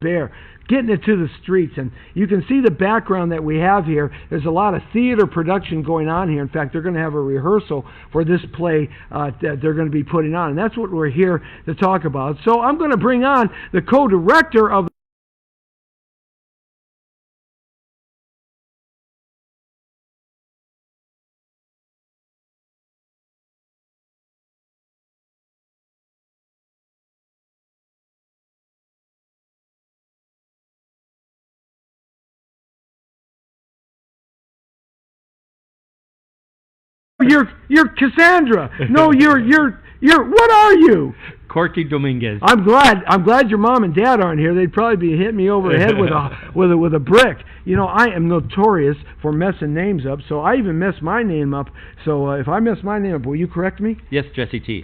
There, getting it to the streets, and you can see the background that we have here. There's a lot of theater production going on here. In fact, they're going to have a rehearsal for this play that they're going to be putting on, and that's what we're here to talk about. So I'm going to bring on the co-director of You're Cassandra. No, you're what are you? Corky Dominguez. I'm glad your mom and dad aren't here. They'd probably be hitting me over the head with a brick. You know, I am notorious for messing names up, so I even mess my name up. So if I mess my name up, will you correct me? Yes, Jesse T.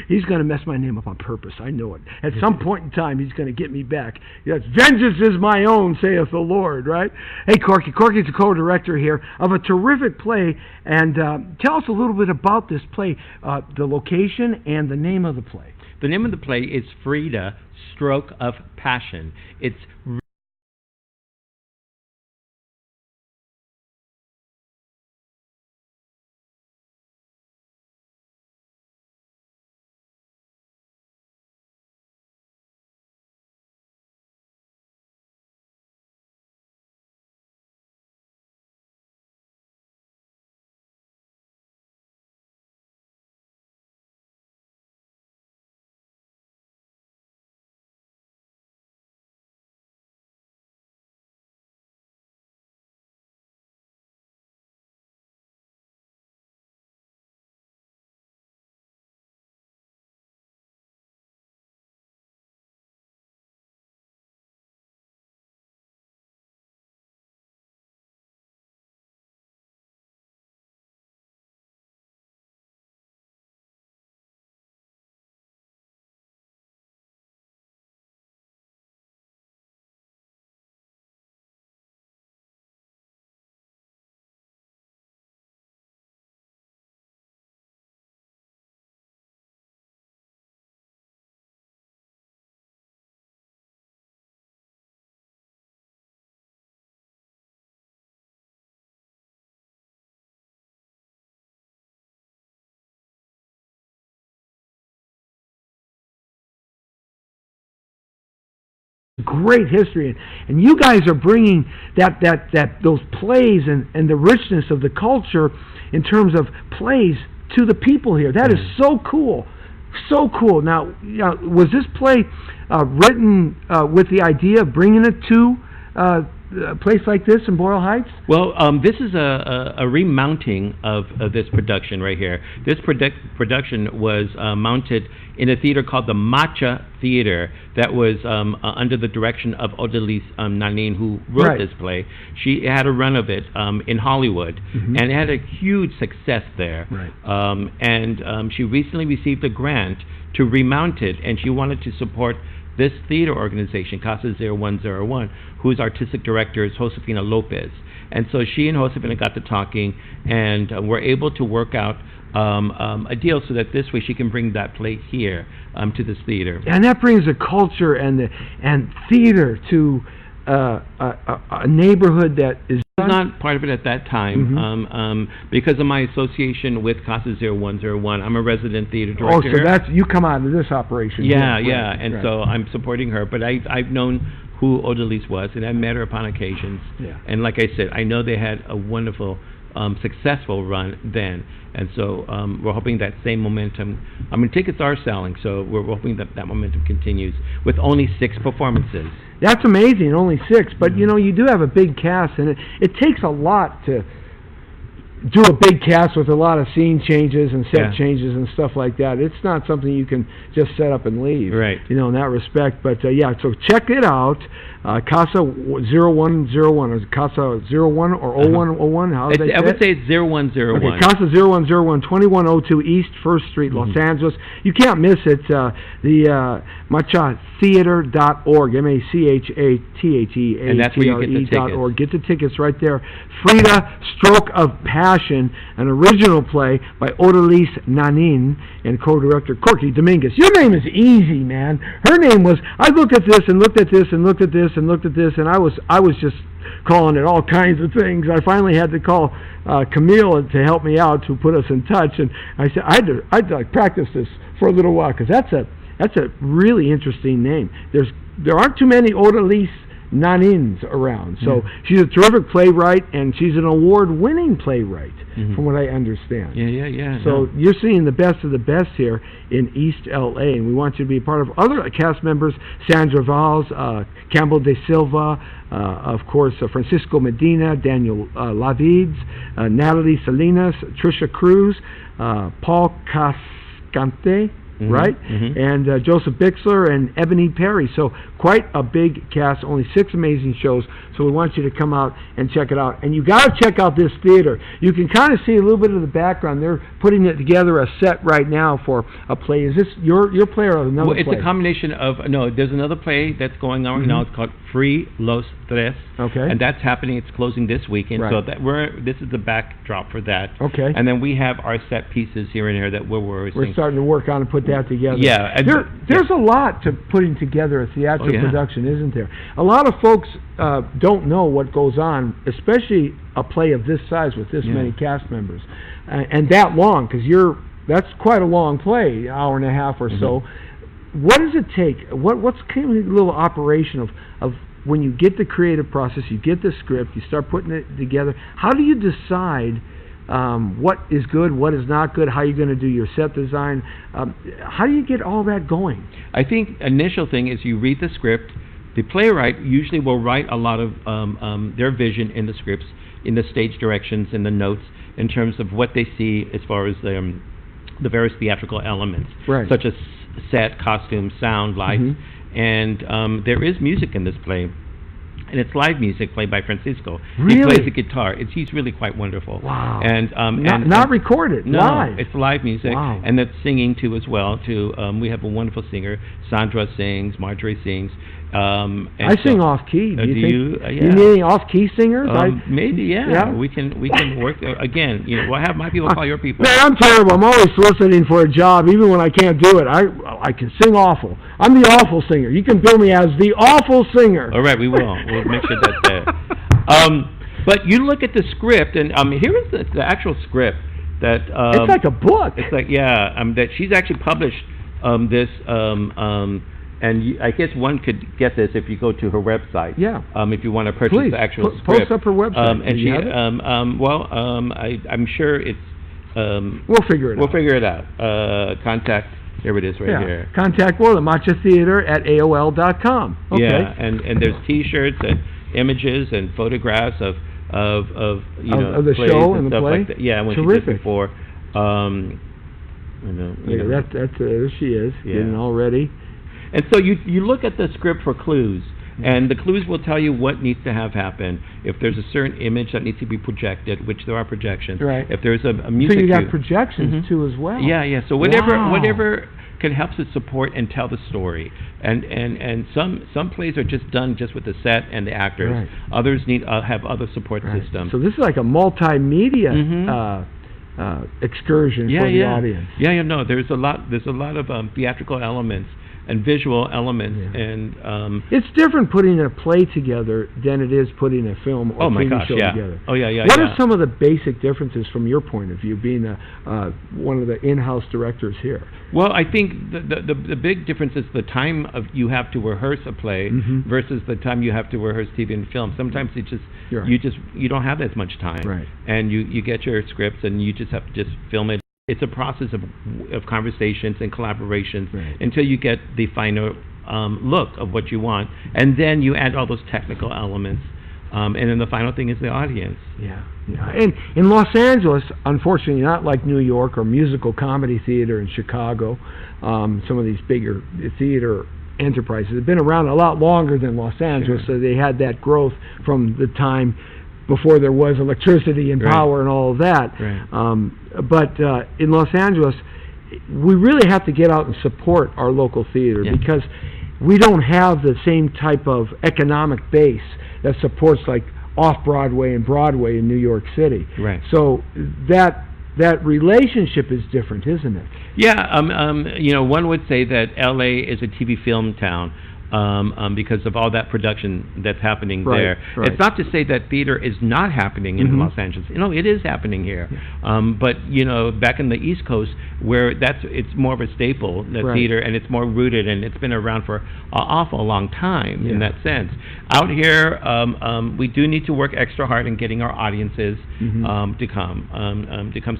He's going to mess my name up on purpose. I know it. At some point in time, he's going to get me back. Yes, vengeance is my own, saith the Lord, right? Hey, Corky. Corky's the co-director here of a terrific play. And tell us a little bit about this play, the location and the name of the play. The name of the play is Frida, Stroke of Passion. It's great history, and you guys are bringing those plays and the richness of the culture in terms of plays to the people here. That is so cool, so cool. Now, was this play written with the idea of bringing it to a place like this in Boyle Heights? Well, this is a remounting of this production right here. This production was mounted in a theater called the Matcha Theater that was under the direction of Odalys Nanin, who wrote this play. She had a run of it in Hollywood, and it had a huge success there. And she recently received a grant to remount it, and she wanted to support this theater organization, CASA 0101, whose artistic director is Josefina Lopez. And so she and Josefina got to talking, and were able to work out a deal so that this way she can bring that play here to this theater. And that brings the culture and theater to a neighborhood that is not part of it at that time, because of my association with CASA 0101. I'm a resident theater director. Oh, so that's, you come out of this operation. Yeah, and so I'm supporting her. But I've known who Odalys was, and I've met her upon occasions. And like I said, I know they had a wonderful successful run then. And so we're hoping that same momentum. I mean, tickets are selling, so we're hoping that that momentum continues with only 6 performances. That's amazing, only 6. But, you know, you do have a big cast, and it takes a lot to do a big cast with a lot of scene changes and set changes and stuff like that. It's not something you can just set up and leave, right? You know, in that respect. But yeah, so check it out. CASA 0101, or is it CASA 01 or 0101? How do they say I would say it's 0101. Okay, CASA 0101, 2102 East 1st Street, Los Angeles. You can't miss it. The machatheater.org, MACHATHEATHE.org. And that's where you get the tickets. Get the tickets right there. Frida, Stroke of Passion, an original play by Odalys Nanin and co-director Corky Dominguez. Your name is easy, man. Her name was, I looked at this and looked at this and looked at this and looked at this, and I was just calling it all kinds of things. I finally had to call Camille to help me out, to put us in touch, and I said I had to practice this for a little while, because that's a really interesting name. There aren't too many Odalys Nanins around, so she's a terrific playwright, and she's an award-winning playwright, from what I understand. Yeah. So you're seeing the best of the best here in East LA, and we want you to be a part of other cast members: Sandra Valls, Campbell De Silva, of course, Francisco Medina, Daniel Lavides, Natalie Salinas, Trisha Cruz, Paul Cascante, right? And Joseph Bixler and Ebony Perry. So quite a big cast, only 6 amazing shows. So we want you to come out and check it out. And you got to check out this theater. You can kind of see a little bit of the background. They're putting it together, a set right now for a play. Is this your play or another play? It's a combination of, no, there's another play that's going on right now. It's called Free Los Tres. Okay. And that's happening. It's closing this weekend. Right. So this is the backdrop for that. Okay. And then we have our set pieces here and there that we're starting to work on and put that together. Yeah. There's a lot to putting together a theatrical production, isn't there? A lot of folks don't know what goes on, especially a play of this size with this many cast members, and that long, because that's quite a long play, hour and a half or so. What does it take? What's kind of a little operation of when you get the creative process, you get the script, you start putting it together. How do you decide what is good, what is not good, how you're going to do your set design? How do you get all that going? I think initial thing is you read the script. The playwright usually will write a lot of their vision in the scripts, in the stage directions, in the notes, in terms of what they see as far as the various theatrical elements, such as set, costume, sound, lights, and there is music in this play. And it's live music played by Francisco. Really? He plays the guitar. He's really quite wonderful. Wow. And not recorded, no, live. It's live music. Wow. And that's singing too as well. We have a wonderful singer. Sandra sings. Marjorie sings. I sing off key. Do you? Yeah. You need any off key singers? Maybe, yeah. We can work again. You know, we'll have my people call your people. Man, I'm terrible. I'm always soliciting for a job, even when I can't do it. I can sing awful. I'm the awful singer. You can bill me as the awful singer. All right, we will. We'll make sure that's there. But you look at the script, and here is the actual script that. It's like a book. It's like that she's actually published this. And I guess one could get this if you go to her website. Yeah. If you want to purchase the actual script. Post up her website. And she, I'm sure it's. We'll figure it out. We'll figure it out. Contact. Here it is, right here. Contact the machatheater@aol.com. Okay. Yeah, and there's T-shirts and images and photographs of the plays show and the stuff play. like that. Yeah, when terrific. She did before. There she is. Getting all ready. And so you look at the script for clues, and the clues will tell you what needs to have happen. If there's a certain image that needs to be projected, which there are projections. Right. If there's a music so you got cue. projections too as well. Yeah. So whatever can help to support and tell the story. And some plays are just done just with the set and the actors. Right. Others need have other support systems. So this is like a multimedia excursion for the audience. Yeah. No, there's a lot of theatrical elements visual elements, and it's different putting a play together than it is putting a film or TV show together. Oh yeah. What are some of the basic differences from your point of view, being one of the in-house directors here? Well, I think the big difference is the time of you have to rehearse a play versus the time you have to rehearse TV and film. Sometimes it just you don't have as much time, and you get your scripts and you just have to just film it. It's a process of conversations and collaborations until you get the final look of what you want, and then you add all those technical elements, and then the final thing is the audience. Yeah. And in Los Angeles, unfortunately, not like New York or musical comedy theater in Chicago, some of these bigger theater enterprises have been around a lot longer than Los Angeles, so they had that growth from the time before there was electricity and power and all of that. But in Los Angeles, we really have to get out and support our local theater because we don't have the same type of economic base that supports like off-Broadway and Broadway in New York City. So that relationship is different, isn't it? Yeah, one would say that L.A. is a TV film town. Because of all that production that's happening there. It's not to say that theater is not happening in Los Angeles. It is happening here. But back in the East Coast, where it's more of a staple, the theater, and it's more rooted, and it's been around for an awful long time in that sense. Out here, we do need to work extra hard in getting our audiences to come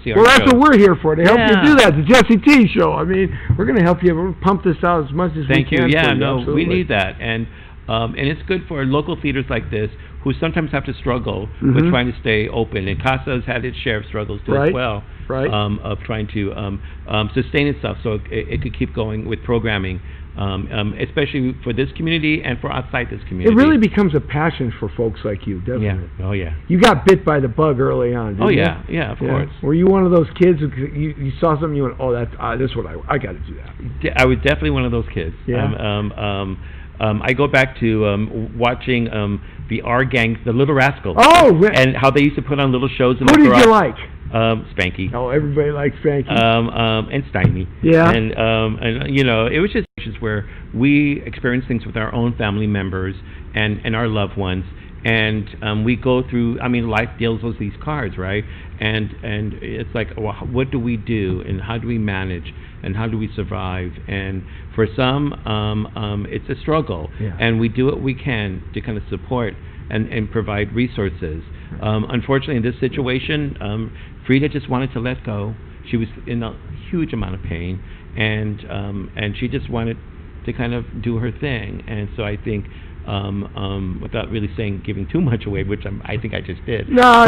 see our show. Well, that's what we're here for, to help you do that. The Jesse T Show. I mean, we're going to help you. We're pump this out as much as we can. Thank you. Yeah, no, absolutely. we need that, and it's good for local theaters like this who sometimes have to struggle with trying to stay open. And CASA has had its share of struggles too as well, of trying to sustain itself so it could keep going with programming, especially for this community and for outside this community. It really becomes a passion for folks like you, doesn't it? Oh yeah. You got bit by the bug early on, didn't you? Yeah, of course. Were you one of those kids who you saw something, you went, oh, this is what I got to do that? I was definitely one of those kids. I go back to watching the R Gang, the Little Rascals. Oh, and how they used to put on little shows in the garage. Who did you like? Spanky. Oh, everybody liked Spanky. And Stymie. Yeah. And it was just where we experience things with our own family members and our loved ones. And we go through, life deals with these cards, right? And it's like, well, what do we do, and how do we manage, and how do we survive? And for some, it's a struggle, and we do what we can to kind of support and provide resources. Unfortunately, in this situation, Frida just wanted to let go. She was in a huge amount of pain, and she just wanted to kind of do her thing. And so I think, without really giving too much away, which I think I just did. No,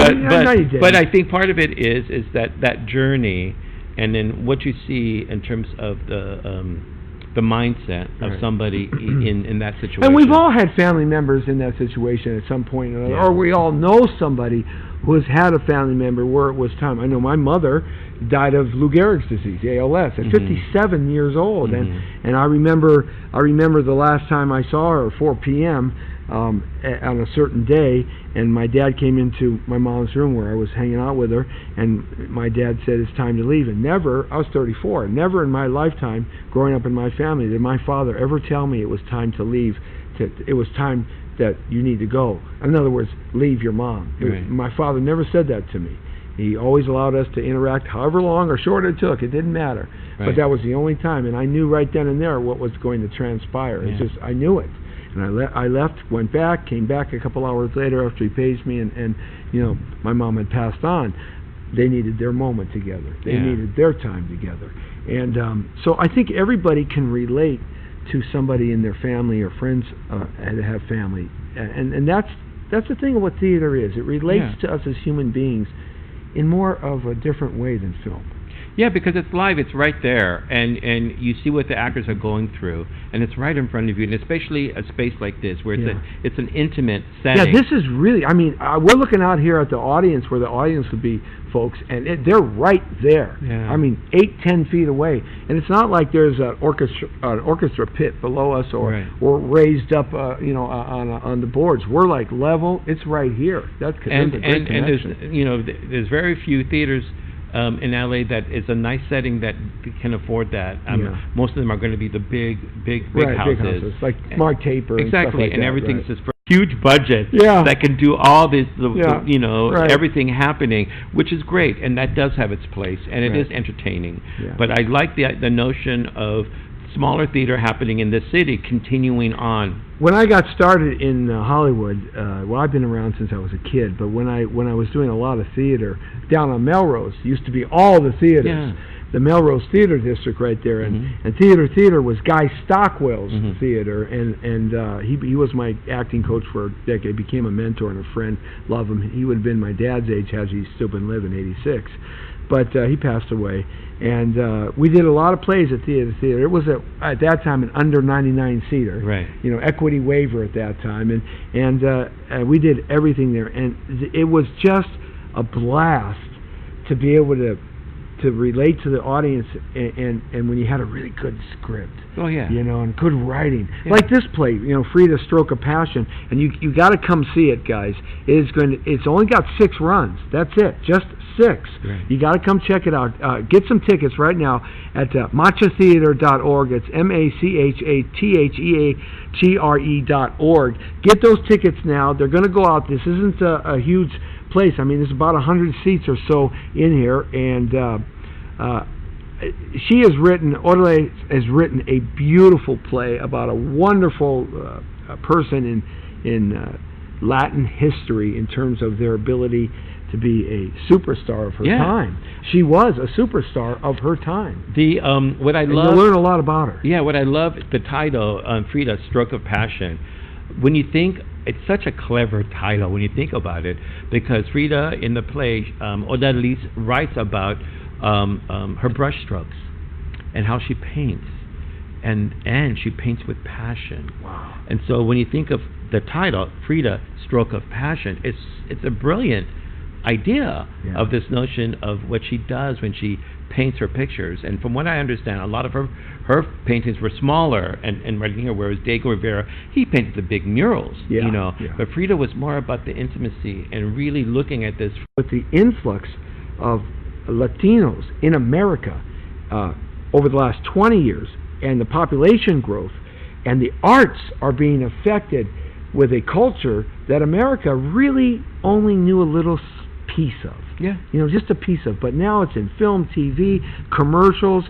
you did. But I think part of it is that journey, and then what you see in terms of the mindset of somebody in that situation. And we've all had family members in that situation at some point or another, or we all know somebody who has had a family member where it was time. I know my mother died of Lou Gehrig's disease, ALS, at 57 years old, and I remember the last time I saw her at 4 p.m. On a certain day, and my dad came into my mom's room where I was hanging out with her, and my dad said it's time to leave. And never, I was 34, never in my lifetime growing up in my family did my father ever tell me it was time to leave, it was time that you need to go. In other words, leave your mom. My father never said that to me. He always allowed us to interact however long or short it took. It didn't matter. But that was the only time, and I knew right then and there what was going to transpire. It's just, I knew it. And I left, went back, came back a couple hours later after he paged me, and my mom had passed on. They needed their moment together. They needed their time together. And so I think everybody can relate to somebody in their family or friends that have family. And that's the thing of what theater is. It relates to us as human beings in more of a different way than film. Yeah, because it's live, it's right there, and you see what the actors are going through, and it's right in front of you, and especially a space like this, where it's an intimate setting. Yeah, this is really, we're looking out here at the audience, where the audience would be, folks, and they're right there. 8-10 feet away, and it's not like there's an orchestra pit below us, or raised up, on the boards. We're like level. It's right here. That's a great connection. And there's very few theaters in LA that is a nice setting that can afford that. Most of them are going to be the big houses. Big houses, like Mark Taper and stuff like and that, everything's just for huge budget that can do all this, everything happening, which is great, and that does have its place, and it is entertaining. But I like the notion of smaller theater happening in this city, continuing on. When I got started in Hollywood, I've been around since I was a kid, but when I was doing a lot of theater down on Melrose, used to be all the theaters. The Melrose Theater District right there, and Theater was Guy Stockwell's theater, and he was my acting coach for a decade, became a mentor and a friend, love him. He would have been my dad's age had he still been living, 86. But he passed away, and we did a lot of plays at Theater. It was at that time an under 99 seater, equity waiver at that time, and we did everything there, and it was just a blast to be able to relate to the audience, and when you had a really good script, and good writing, like this play, Frida, Stroke of Passion, and you got to come see it, guys. It's only got 6 runs. That's it, just 6. You got to come check it out. Get some tickets right now at machatheater.org. It's MACHATHEATRE.org. Get those tickets now. They're going to go out. This isn't a huge place. I mean, there's about 100 seats or so in here, and Odalys has written a beautiful play about a wonderful person in Latin history in terms of their ability to be a superstar of her time. She was a superstar of her time. What I love, you learn a lot about her. Yeah, what I love, the title, Frida, Stroke of Passion. When you think, it's such a clever title when you think about it, because Frida in the play, Odalys writes about her brush strokes and how she paints, and she paints with passion. Wow! And so when you think of the title, Frida, Stroke of Passion, it's a brilliant idea of this notion of what she does when she paints her pictures. And from what I understand, a lot of her paintings were smaller and right here, whereas Diego Rivera, he painted the big murals, But Frida was more about the intimacy and really looking at this. With the influx of Latinos in America over the last 20 years, and the population growth, and the arts are being affected with a culture that America really only knew a little piece of. Just a piece of. But now it's in film, TV, commercials,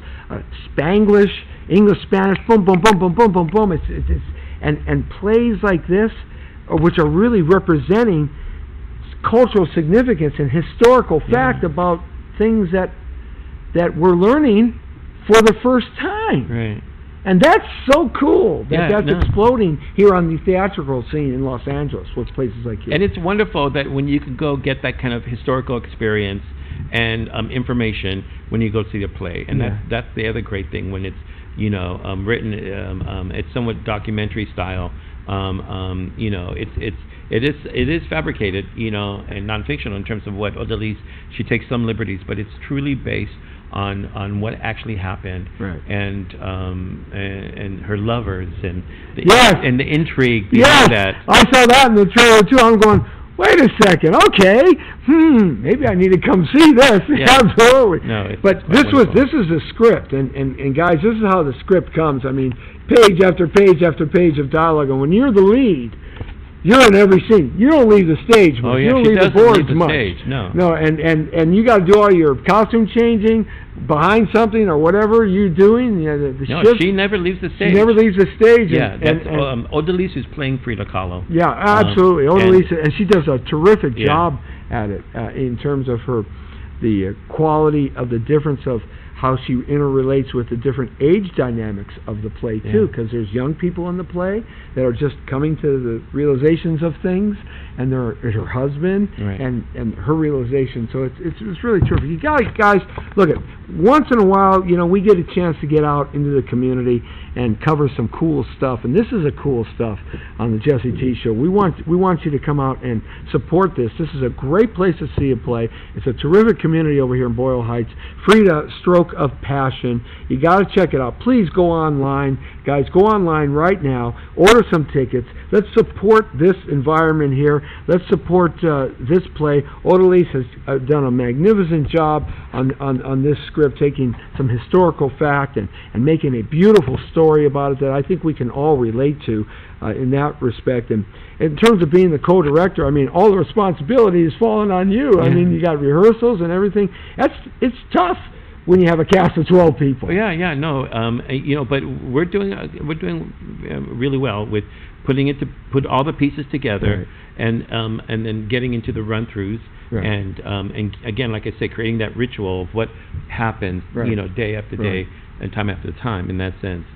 Spanglish, English, Spanish, boom, boom, boom, boom, boom, boom, boom. And plays like this, which are really representing cultural significance and historical fact about things that we're learning for the first time. Right. And that's so cool that's exploding here on the theatrical scene in Los Angeles with places like here. And it's wonderful that when you can go get that kind of historical experience and information when you go see a play. And that's the other great thing when it's written. It's somewhat documentary style. It is fabricated, and non-fictional in terms of what Odalys. She takes some liberties, but it's truly based on what actually happened, and her lovers and the intrigue behind that. I saw that in the trailer too. I'm going, wait a second, okay, maybe I need to come see this. Absolutely. No, but this is the script, and guys, this is how the script comes. I mean, page after page after page of dialogue, and when you're the lead, you're in every scene. You don't leave the stage much. You don't leave the boards much. No, and you got to do all your costume changing behind something or whatever you're doing. She never leaves the stage. She never leaves the stage. That's Odalys is playing Frida Kahlo. Yeah, absolutely. Odalys, and she does a terrific job at it in terms of the quality of the difference of how she interrelates with the different age dynamics of the play too, because there's young people in the play that are just coming to the realizations of things, and there's her husband and her realization. So it's really terrific. You guys, look at once in a while, we get a chance to get out into the community and cover some cool stuff, and this is a cool stuff on the Jesse T Show. We want you to come out and support this. This is a great place to see a play. It's a terrific community over here in Boyle Heights. Frida, Stroke of Passion. You got to check it out. Please go online, guys. Go online right now. Order some tickets. Let's support this environment here. Let's support this play. Odalys has done a magnificent job on this script, taking some historical fact and making a beautiful story about it that I think we can all relate to in that respect. And in terms of being the co-director, I mean, all the responsibility is falling on you. I mean, you got rehearsals and everything. It's tough when you have a cast of 12 people. But we're doing really well with put all the pieces together, and then getting into the run-throughs, and again, like I say, creating that ritual of what happens, day after day and time after time. In that sense,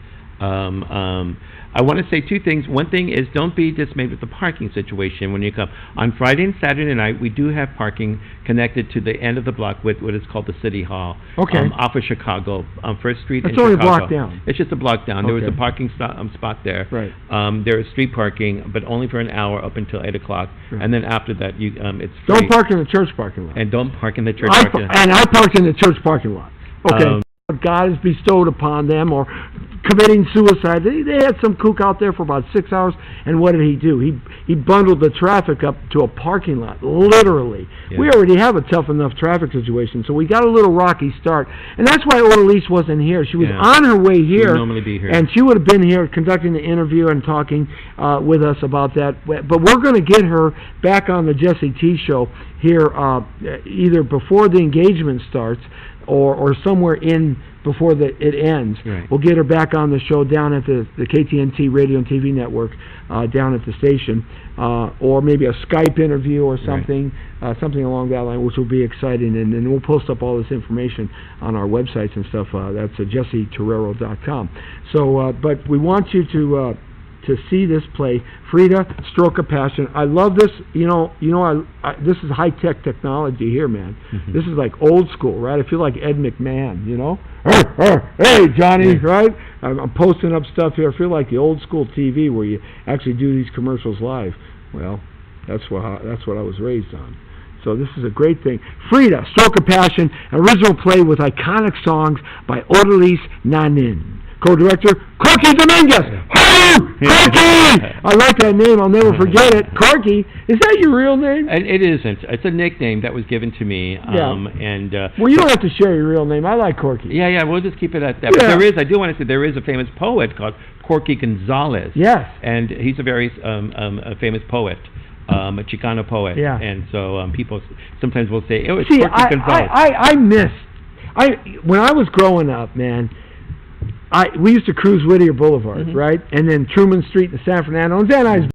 I want to say two things. One thing is, don't be dismayed with the parking situation when you come. On Friday and Saturday night, we do have parking connected to the end of the block with what is called the City Hall, off of Chicago, on First Street in Chicago. It's only a block down. It's just a block down. There was a parking spot there. There is street parking, but only for an hour up until 8 o'clock, and then after that, it's free. Don't park in the church parking lot. And don't park in the church parking lot. And I parked in the church parking lot. What God has bestowed upon them, or committing suicide. They had some kook out there for about 6 hours, and what did he do? He bundled the traffic up to a parking lot, literally. We already have a tough enough traffic situation, so we got a little rocky start, and that's why Odalys wasn't here. She was on her way here, she would normally be here, and she would have been here conducting the interview and talking with us about that. But we're going to get her back on the Jesse T Show here either before the engagement starts or somewhere in before it ends. We'll get her back on the show down at the KTNT Radio and TV network down at the station, or maybe a Skype interview or something, something along that line, which will be exciting. And then we'll post up all this information on our websites and stuff. That's jessetorero.com. So, but we want you to see this play, Frida, Stroke of Passion. I love this. This is high-tech technology here, man. This is like old school, right? I feel like Ed McMahon, Hey, Johnny, right? I'm posting up stuff here. I feel like the old school TV where you actually do these commercials live. Well, that's what I was raised on. So this is a great thing. Frida, Stroke of Passion, original play with iconic songs by Odalys Nanin. Co-director, Corky Dominguez. Corky! I like that name. I'll never forget it. Corky. Is that your real name? It isn't. It's a nickname that was given to me. Well, you don't have to share your real name. I like Corky. Yeah. We'll just keep it at that. But I do want to say, there is a famous poet called Corky Gonzalez. Yes. And he's a very a famous poet. A Chicano poet. And so people sometimes will say, oh, it's Corky Gonzalez. When I was growing up, man, we used to cruise Whittier Boulevard, right? And then Truman Street in San Fernando, and Van Nuys